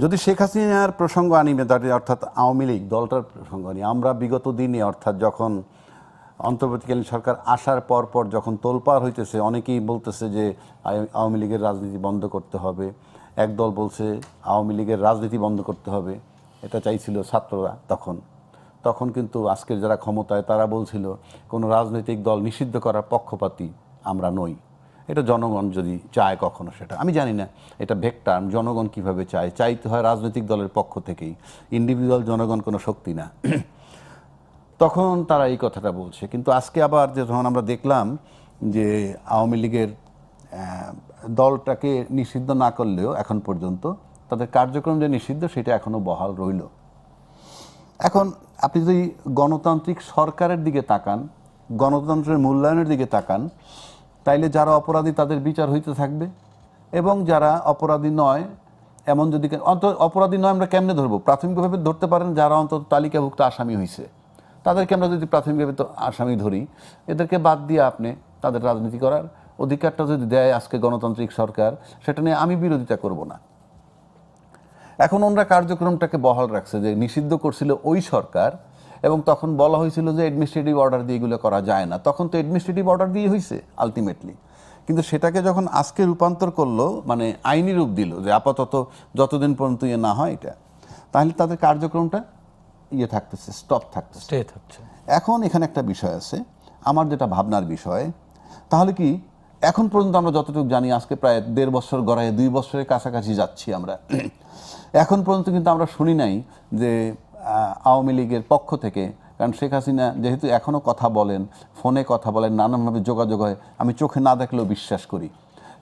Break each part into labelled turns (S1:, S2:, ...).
S1: যদি শেখ হাসিনার প্রসঙ্গ আনি অর্থাৎ আওয়ামী লীগ দলটার প্রসঙ্গ আনি, আমরা বিগত দিনে অর্থাৎ যখন অন্তর্বর্তীকালীন সরকার আসার পর যখন তোলপাড় হইতেছে, অনেকেই বলতেছে যে আওয়ামী লীগের রাজনীতি বন্ধ করতে হবে, একদল বলছে আওয়ামী লীগের রাজনীতি বন্ধ করতে হবে, এটা চাইছিল ছাত্ররা। তখন কিন্তু আজকের যারা ক্ষমতায় তারা বলছিল কোনো রাজনৈতিক দল নিষিদ্ধ করার পক্ষপাতী আমরা নই। এটা জনগণ যদি চায় কখনো, সেটা আমি জানি না, এটা ভেক্টর জনগণ কিভাবে চায়, চাইতে হয় রাজনৈতিক দলের পক্ষ থেকেই, ইন্ডিভিজুয়াল জনগণ কোনো শক্তি না। তখন তারা এই কথাটা বলছে, কিন্তু আজকে আবার যখন আমরা দেখলাম যে আওয়ামী লীগের দলটাকে নিষিদ্ধ না করলেও এখন পর্যন্ত তাদের কার্যক্রম যে নিষিদ্ধ সেটা এখনও বহাল রইল। এখন আপনি যদি গণতান্ত্রিক সরকারের দিকে তাকান, গণতন্ত্রের মূল্যায়নের দিকে তাকান, তাইলে যারা অপরাধী তাদের বিচার হইতে থাকবে, এবং যারা অপরাধী নয়, এমন যদি অপরাধী নয় আমরা কেমনে ধরবো? প্রাথমিকভাবে ধরতে পারেন যারা অন্তত তালিকাভুক্ত আসামি হয়েছে তাদেরকে আমরা যদি প্রাথমিকভাবে তো আসামি ধরি, এদেরকে বাদ দিয়ে আপনি তাদের রাজনীতি করার অধিকারটা যদি দেয় আজকে গণতান্ত্রিক সরকার, সেটা নিয়ে আমি বিরোধিতা করব না। এখন ওনারা কার্যক্রমটাকে বহাল রাখছে, যে নিষিদ্ধ করছিল ওই সরকার, এবং তখন বলা হয়েছিল যে অ্যাডমিনিস্ট্রেটিভ অর্ডার দিয়ে এগুলো করা যায় না। তখন তো অ্যাডমিনিস্ট্রেটিভ অর্ডার দিয়ে হয়েছে আলটিমেটলি, কিন্তু সেটাকে যখন আজকে রূপান্তর করলো, মানে আইনি রূপ দিল যে আপাতত যতদিন পর্যন্ত ইয়ে না হয় এটা, তাহলে তাদের কার্যক্রমটা ইয়ে থাকতেছে, স্টপ থাকতেছে। এখন এখানে একটা বিষয় আছে আমার যেটা ভাবনার বিষয়, তাহলে কি এখন পর্যন্ত আমরা যতটুকু জানি, আজকে প্রায় 1.5 বছর গড়ায় 2 বছরের কাছাকাছি যাচ্ছি আমরা, এখন পর্যন্ত কিন্তু আমরা শুনি নাই যে আওয়ামী লীগের পক্ষ থেকে, কারণ শেখ হাসিনা যেহেতু এখনও কথা বলেন, ফোনে কথা বলেন, নানানভাবে যোগাযোগ হয়, আমি চোখে না দেখলেও বিশ্বাস করি,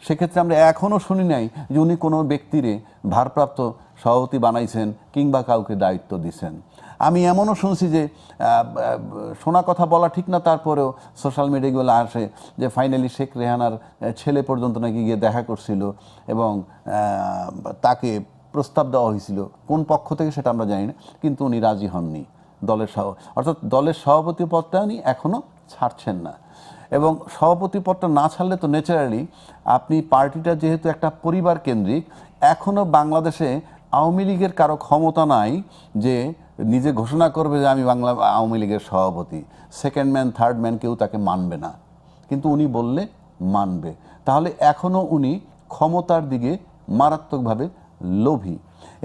S1: সেক্ষেত্রে আমরা এখনও শুনি নাই যে উনি কোনো ব্যক্তিরে ভারপ্রাপ্ত সভাপতি বানাইছেন কিংবা কাউকে দায়িত্ব দিছেন। আমি এমনও শুনছি যে শোনা কথা বলা ঠিক না, তারপরেও সোশ্যাল মিডিয়াগুলো আসে যে ফাইনালি শেখ রেহানার ছেলে পর্যন্ত নাকি গিয়ে দেখা করছিল এবং তাকে প্রস্তাব দেওয়া হয়েছিল, কোন পক্ষ থেকে সেটা আমরা জানি না, কিন্তু উনি রাজি হননি। অর্থাৎ দলের সভাপতি পদটা উনি এখনও ছাড়ছেন না, এবং সভাপতি পদটা না ছাড়লে তো ন্যাচারালি আপনি পার্টিটা যেহেতু একটা পরিবার কেন্দ্রিক, এখনও বাংলাদেশে আওয়ামী লীগের কারো ক্ষমতা নাই যে নিজে ঘোষণা করবে যে আমি আওয়ামী লীগের সভাপতি। সেকেন্ড ম্যান থার্ড ম্যান কেউ তাকে মানবে না, কিন্তু উনি বললে মানবে। তাহলে এখনও উনি ক্ষমতার দিকে মারাত্মকভাবে লোভী,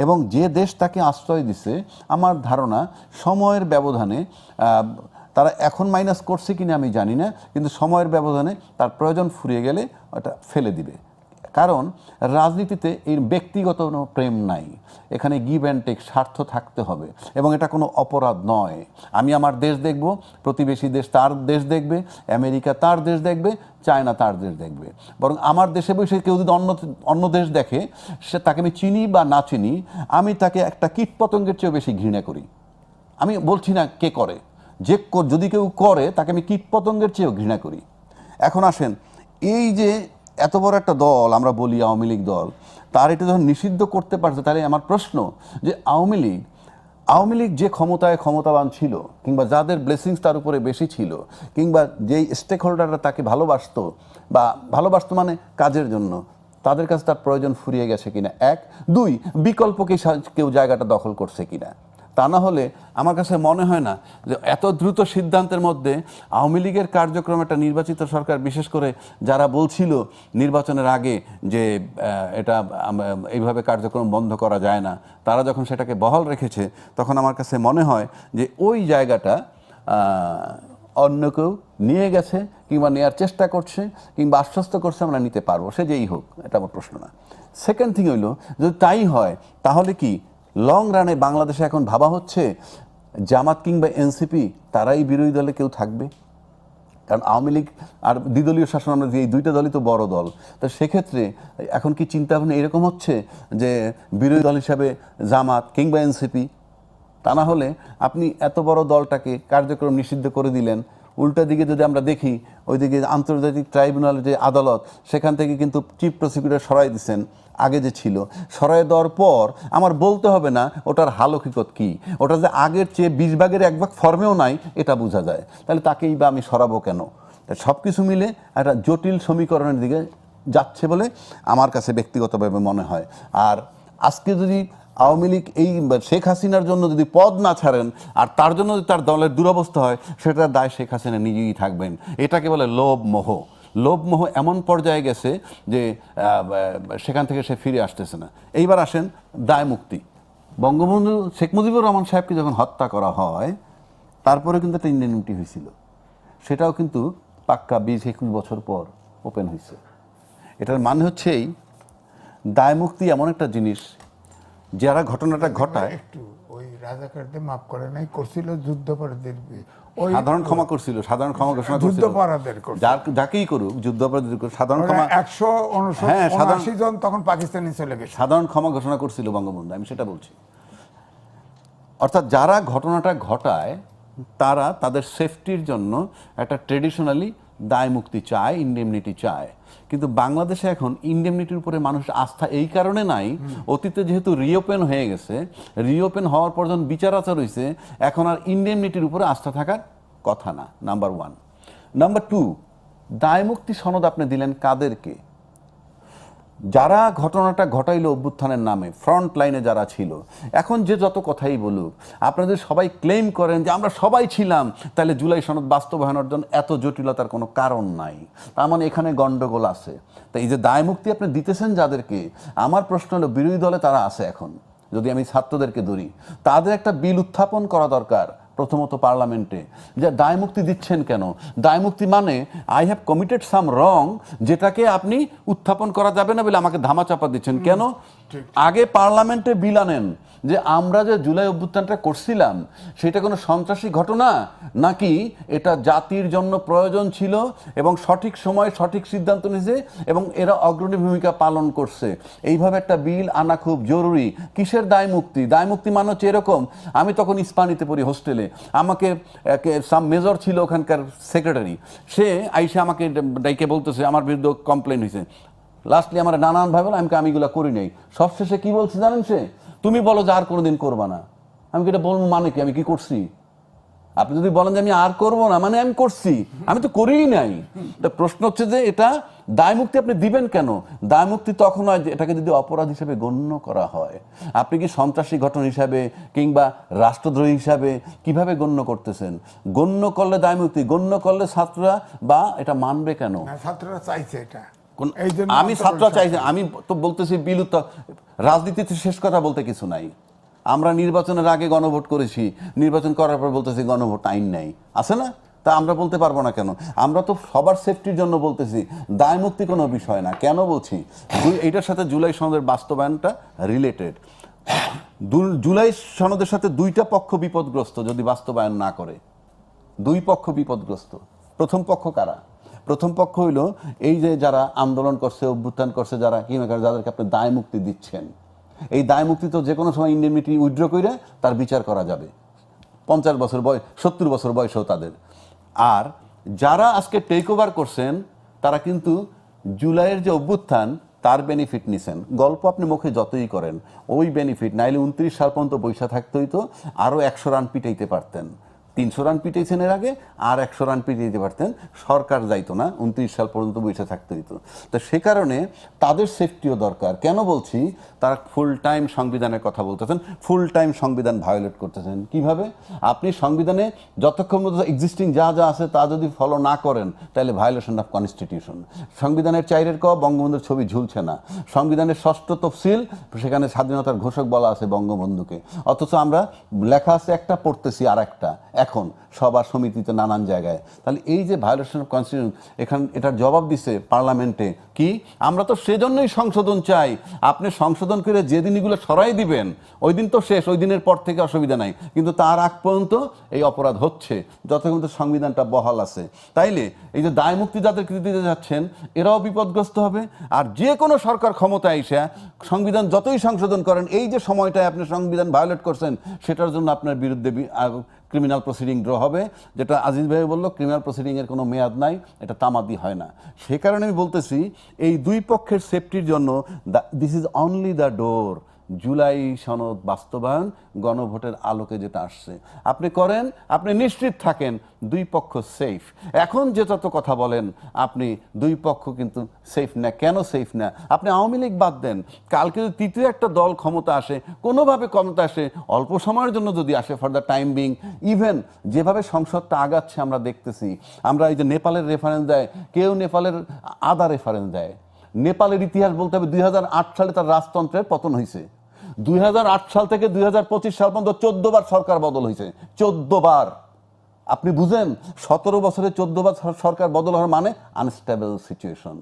S1: এবং যে দেশ তাকে আশ্রয় দিছে আমার ধারণা সময়ের ব্যবধানে, তারা এখন মাইনাস করছে কিনা আমি জানি না, কিন্তু সময়ের ব্যবধানে তার প্রয়োজন ফুরিয়ে গেলে ওটা ফেলে দিবে। কারণ রাজনীতিতে এই ব্যক্তিগত কোনো প্রেম নাই, এখানে গিভ অ্যান্ড টেক, স্বার্থ থাকতে হবে, এবং এটা কোনো অপরাধ নয়। আমি আমার দেশ দেখব, প্রতিবেশী দেশ তার দেশ দেখবে, আমেরিকা তার দেশ দেখবে, চায়না তার দেশ দেখবে, বরং আমার দেশে বসে কেউ যদি অন্য দেশ দেখে, সে তাকে আমি চিনি বা না চিনি, আমি তাকে একটা কীটপতঙ্গের চেয়েও বেশি ঘৃণা করি। আমি বলছি না কে করে, যে যদি কেউ করে তাকে আমি কীটপতঙ্গের চেয়েও ঘৃণা করি। এখন আসেন, এই যে এত বড় একটা দল আমরা বলি আওয়ামী লীগ দল, তার এটা যখন নিষিদ্ধ করতে পারছে, তাহলে আমার প্রশ্ন যে আওয়ামী লীগ যে ক্ষমতাবান ছিল, কিংবা যাদের ব্লেসিংস তার উপরে বেশি ছিল, কিংবা যেই স্টেক হোল্ডাররা তাকে ভালোবাসতো, বা ভালোবাসতো মানে কাজের জন্য, তাদের কাছে তার প্রয়োজন ফুরিয়ে গেছে কিনা, 1, 2 বিকল্পকে কেউ জায়গাটা দখল করছে কিনা। তা না হলে আমার কাছে মনে হয় না যে এত দ্রুত সিদ্ধান্তের মধ্যে আওয়ামী লীগের কার্যক্রম, একটা নির্বাচিত সরকার, বিশেষ করে যারা বলছিল নির্বাচনের আগে যে এটা এইভাবে কার্যক্রম বন্ধ করা যায় না, তারা যখন সেটাকে বহাল রেখেছে, তখন আমার কাছে মনে হয় যে ওই জায়গাটা অন্য কেউ নিয়ে গেছে, কিংবা নেওয়ার চেষ্টা করছে, কিংবা আশ্বস্ত করছে আমরা নিতে পারবো, সে যেই হোক, এটা আমার প্রশ্ন না। সেকেন্ড থিং হইল, যদি তাই হয় তাহলে কি লং রানে বাংলাদেশে এখন ভাবা হচ্ছে জামাত কিংবা এনসিপি তারাই বিরোধী দলে কেউ থাকবে? কারণ আওয়ামী লীগ আর দ্বিদলীয় শাসন, আমরা এই দুইটা দলই তো বড় দল, তো সেক্ষেত্রে এখন কি চিন্তা ভাবনা এরকম হচ্ছে যে বিরোধী দল হিসাবে জামাত কিংবা এনসিপি? তা না হলে আপনি এত বড় দলটাকে কার্যক্রম নিষিদ্ধ করে দিলেন, উল্টা দিকে যদি আমরা দেখি, ওইদিকে আন্তর্জাতিক ট্রাইব্যুনালের যে আদালত, সেখান থেকে কিন্তু চিফ প্রসিকিউটর সরাই দিচ্ছেন, আগে যে ছিল সরাই দেওয়ার পর আমার বলতে হবে না ওটার হাল হকিকত কী, ওটা যে আগের চেয়ে 20 ভাগের 1 ভাগ ফর্মেও নাই এটা বোঝা যায়, তাহলে তাকেই বা আমি সরাবো কেন? সব কিছু মিলে একটা জটিল সমীকরণের দিকে যাচ্ছে বলে আমার কাছে ব্যক্তিগতভাবে মনে হয়। আর আজকে যদি আওয়ামী লীগ এই শেখ হাসিনার জন্য যদি পদ না ছাড়েন আর তার জন্য যদি তার দলের দুরবস্থা হয়, সেটার দায় শেখ হাসিনা নিজেই থাকবেন। এটাকে বলে লোভ মোহ। লোভ মোহ এমন পর্যায়ে গেছে যে সেখান থেকে সে ফিরে আসতেছে না। এইবার আসেন দায় মুক্তি। বঙ্গবন্ধু শেখ মুজিবুর রহমান সাহেবকে যখন হত্যা করা হয়, তারপরে কিন্তু একটা ইন্ডেমনিটি হয়েছিল, সেটাও কিন্তু পাক্কা 20-21 বছর পর ওপেন হয়েছে। এটার মানে হচ্ছে এই দায় মুক্তি এমন একটা জিনিস, যারা ঘটনাটা ঘটায়
S2: একটু ওই রাজাকারদের মাফ করে নাই, করছিল যুদ্ধাপরাধীদের, ওই
S1: সাধারণ ক্ষমা করছিল, সাধারণ ক্ষমা ঘোষণা করছিল,
S2: যুদ্ধাপরাধের করছিল।
S1: যাকেই করুক যুদ্ধাপরাধী সাধারণ ক্ষমা,
S2: 179 জন তখন পাকিস্তানে চলে গেছে,
S1: সাধারণ ক্ষমা ঘোষণা করছিল বঙ্গবন্ধু। আমি সেটা বলছি। অর্থাৎ যারা ঘটনাটা ঘটায় তারা তাদের সেফটির জন্য একটা ট্রেডিশনালি দায় মুক্তি চায়, ইন্ডেমনিটি চায়। কিন্তু বাংলাদেশে এখন ইন্ডেমনিটির উপরে মানুষ আস্থা এই কারণে নাই, অতীতে যেহেতু রিওপেন হয়ে গেছে, রিওপেন হওয়ার পর যখন বিচার আচার হয়েছে, এখন আর ইন্ডেমনিটির উপরে আস্থা থাকার কথা না, নাম্বার 1। নাম্বার 2, দায় মুক্তি সনদ আপনি দিলেন কাদেরকে? যারা ঘটনাটা ঘটাইলো অভ্যুত্থানের নামে, ফ্রন্ট লাইনে যারা ছিল। এখন যে যত কথাই বলুক, আপনাদের সবাই ক্লেম করেন যে আমরা সবাই ছিলাম, তাহলে জুলাই সনদ বাস্তবায়নের জন্য এত জটিলতার কোনো কারণ নাই। তার মানে এখানে গন্ডগোল আছে। তাই এই যে দায় মুক্তি আপনি দিতেছেন যাদেরকে, আমার প্রশ্ন হলো বিরোধী দলে তারা আছে এখন, যদি আমি ছাত্রদেরকে ধরি, তাদের একটা বিল উত্থাপন করা দরকার প্রথমত পার্লামেন্টে, যে দায় মুক্তি দিচ্ছেন কেন? দায় মুক্তি মানে আই হ্যাভ কমিটেড সাম রং, যেটাকে আপনি উত্থাপন করা যাবে না বলে আমাকে ধামাচাপা দিচ্ছেন কেন? আগে পার্লামেন্টে বিল আনেন যে আমরা যে জুলাই অভ্যুত্থানটা করছিলাম সেটা কোনো সন্ত্রাসী ঘটনা নাকি এটা জাতির জন্য প্রয়োজন ছিল এবং সঠিক সময়ে সঠিক সিদ্ধান্ত নিয়েছে এবং এরা অগ্রণী ভূমিকা পালন করছে। এইভাবে একটা বিল আনা খুব জরুরি। কিসের দায় মুক্তি? দায় মুক্তি মানে হচ্ছে এরকম, আমি তখন ইস্পানিতে পড়ি হোস্টেলে, আমাকে সাম মেজর ছিল ওখানকার সেক্রেটারি, সে আইসে আমাকে ডাইকে বলতেছে আমার বিরুদ্ধে কমপ্লেন হয়েছে। লাস্টলি আমার নানানভাবে আমি এগুলো করি নাই। সবশেষে কি বলছে জানেন? সে তুমি বলো যে আর কোনোদিন করবা না। আমি কি এটা বলবো মানে কি আমি কি করছি? আপনি যদি বলেন যে আমি আর করবো না, মানে আমি করছি, আমি তো করিই নাই। তা প্রশ্ন হচ্ছে যে এটা দায় মুক্তি আপনি দিবেন কেন? দায় মুক্তি তখন হয় যে এটাকে যদি অপরাধ হিসেবে গণ্য করা হয়। আপনি কি সন্ত্রাসী ঘটনা হিসাবে কিংবা রাষ্ট্রদ্রোহী হিসাবে কিভাবে গণ্য করতেছেন? গণ্য করলে দায় মুক্তি, গণ্য করলে ছাত্ররা বা এটা মানবে কেন?
S2: ছাত্ররা চাইছে এটা।
S1: আমি ছাত্ররা চাইছি, আমি তো বলতেছি বিল রাজনীতিতে শেষ কথা বলতে কিছু নাই। আমরা নির্বাচনের আগে গণভোট করেছি, নির্বাচন করার পর বলতেছি গণভোট আইন নাই, আছে না? তা আমরা বলতে পারবো না কেন? আমরা তো সবার সেফটির জন্য বলতেছি, দায় মুক্তি কোনো বিষয় না। কেন বলছি? এইটার সাথে জুলাই সনদের বাস্তবায়নটা রিলেটেড। জুলাই সনদের সাথে দুইটা পক্ষ বিপদগ্রস্ত যদি বাস্তবায়ন না করে। দুই পক্ষ বিপদগ্রস্ত। প্রথম পক্ষ কারা? প্রথম পক্ষ হইল এই যে যারা আন্দোলন করছে, অভ্যুত্থান করছে, যারা যাদেরকে আপনি দায় মুক্তি দিচ্ছেন। এই দায় মুক্তি তো যে কোনো সময় ইন্ডেমনিটি উইথড্র করে তার বিচার করা যাবে, 50 বছর বয়স, 70 বছর বয়সেও তাদের। আর যারা আজকে টেক ওভার করছেন তারা কিন্তু জুলাইয়ের যে অভ্যুত্থান তার বেনিফিট নিছেন। গল্প আপনি মুখে যতই করেন, ওই বেনিফিট নাইলে 29 সাল পর্যন্ত বৈশা থাকতে হইতো, আরও 100 রান পিটাইতে পারতেন। 300 রান পিটাইছেন এর আগে, আর 100 রান পিটাইতে পারতেন, সরকার যাইতো না, 29 সাল পর্যন্ত বসে থাকতে হইতো। তো সে কারণে তাদের সেফটিও দরকার। কেন বলছি? তারা ফুল টাইম সংবিধানের কথা বলতেছেন, ফুল টাইম সংবিধান ভায়োলেট করতেছেন। কিভাবে? আপনি সংবিধানে যতক্ষণ মধ্যে এক্সিস্টিং যা যা আছে তা যদি ফলো না করেন তাহলে ভায়োলেশন অফ কনস্টিটিউশন। সংবিধানের 4 ক বঙ্গবন্ধুর ছবি ঝুলছে না। সংবিধানের 6ষ্ঠ তফসিল, সেখানে স্বাধীনতার ঘোষক বলা আছে বঙ্গবন্ধুকে, অথচ আমরা লেখা আছে একটা, পড়তেছি আর একটা এখন সভা সমিতিতে নানান জায়গায়। তাহলে এই যে ভায়োলেশন অফ কনস্টিটিউশন, এখানে এটার জবাব দিচ্ছে পার্লামেন্টে কি? আমরা তো সেজন্যই সংশোধন চাই। আপনি সংশোধন করে যেদিন এগুলো সরাই দিবেন ওই দিন তো শেষ, ওই দিনের পর থেকে অসুবিধা নাই, কিন্তু তার আগ পর্যন্ত এই অপরাধ হচ্ছে যতক্ষণ তো সংবিধানটা বহাল আছে। তাইলে এই যে দায় মুক্তি যাদেরকে দিতে যাচ্ছেন এরাও বিপদগ্রস্ত হবে। আর যে কোনো সরকার ক্ষমতায় এসে সংবিধান যতই সংশোধন করেন, এই যে সময়টায় আপনি সংবিধান ভায়োলেট করছেন সেটার জন্য আপনার বিরুদ্ধে ক্রিমিনাল প্রসিডিং ড্র হবে। যেটা আজিজ ভাই বললো, ক্রিমিনাল প্রসিডিংয়ের কোনো মেয়াদ নাই, এটা তামাদি হয় না। সে কারণে আমি বলতেছি এই দুই পক্ষের সেফটির জন্য this is only the door. July সনদ বাস্তবায়ন গণভোটের আলোকে যেটা আসছে আপনি করেন, আপনি নিশ্চিত থাকেন দুই পক্ষ সেফ। এখন যেটা তো কথা বলেন আপনি দুই পক্ষ কিন্তু সেফ না। কেন সেফ না? আপনি আওয়ামী লীগ বাদ দেন, কালকে যদি তৃতীয় একটা দল ক্ষমতা আসে, কোনোভাবে ক্ষমতা আসে, অল্প সময়ের জন্য যদি আসে, for the time being, even যেভাবে সংসদটা আগাচ্ছে আমরা দেখতেছি, আমরা এই যে নেপালের রেফারেন্স দেয়, কেউ নেপালের আদা রেফারেন্স দেয়। নেপালের ইতিহাস বলতে হবে 2008 সালে তার রাজতন্ত্রের পতন হয়েছে। 2008 সাল থেকে 2025 সাল পর্যন্ত 14 বার সরকার বদল হয়েছে, 14 বার। আপনি বুঝেন 17 বছরে 14 বার সরকার বদল হওয়ার মানে আনস্টেবল সিচুয়েশন।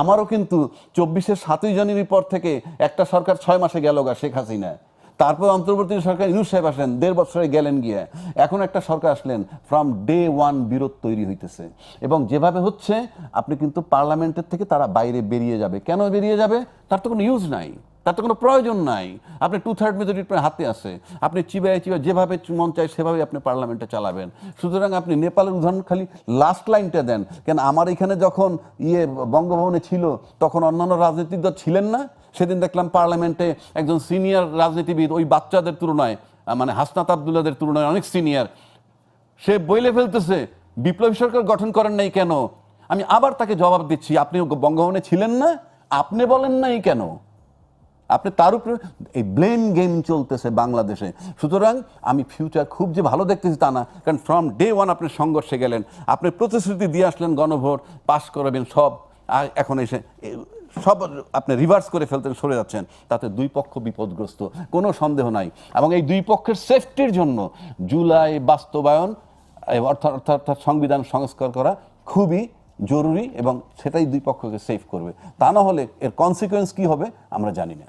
S1: আমারও কিন্তু 24-এর 7ই জানুয়ারির পর থেকে একটা সরকার 6 মাসে গেল গা, শেখ হাসিনা। তারপর অন্তর্বর্তী সরকার ইউনূস সাহেব আসলেন, 1.5 বছরে গেলেন গিয়ে। এখন একটা সরকার আসলেন, ফ্রম ডে ওয়ান বিরোধ তৈরি হইতেছে। এবং যেভাবে হচ্ছে আপনি কিন্তু পার্লামেন্টের থেকে তারা বাইরে বেরিয়ে যাবে। কেন বেরিয়ে যাবে? তার তো কোনো ইউজ নাই, তার তো কোনো প্রয়োজন নাই। আপনি 2/3 মেজরিটি আপনার হাতে আছে, আপনি চিবায় যেভাবে মন চায় সেভাবে আপনি পার্লামেন্টে চালাবেন। সুতরাং আপনি নেপালের উদাহরণ খালি লাস্ট লাইনটা দেন কেন। আমার এখানে যখন বঙ্গভবনে ছিল তখন অন্যান্য রাজনৈতিক দল ছিলেন না। সেদিন দেখলাম পার্লামেন্টে একজন সিনিয়র রাজনীতিবিদ, ওই বাচ্চাদের তুলনায়, মানে হাসনাত আবদুল্লাদের তুলনায় অনেক সিনিয়র, সে বইলে ফেলতেছে বিপ্লবী সরকার গঠন করেন নাই কেন। আমি আবার তাকে জবাব দিচ্ছি, আপনি বঙ্গভবনে ছিলেন না, আপনি বলেন নাই কেন? আপনি তার উপরে এই ব্লেম গেম চলতেছে বাংলাদেশে। সুতরাং আমি ফিউচার খুব যে ভালো দেখতেছি তা না, কারণ ফ্রম ডে ওয়ান আপনি সংঘর্ষে গেলেন, আপনি প্রতিশ্রুতি দিয়ে আসলেন গণভোট পাশ করবেন সব, আর এখন এসে সব আপনি রিভার্স করে ফেলতেন, সরে যাচ্ছেন। তাতে দুই পক্ষ বিপদগ্রস্ত, কোনো সন্দেহ নাই। এবং এই দুই পক্ষের সেফটির জন্য জুলাই বাস্তবায়ন অর্থাৎ সংবিধান সংস্কার করা খুবই জরুরি, এবং সেটাই দুই পক্ষকে সেফ করবে। তা না হলে এর কনসিকুয়েন্স কি হবে আমরা জানি না।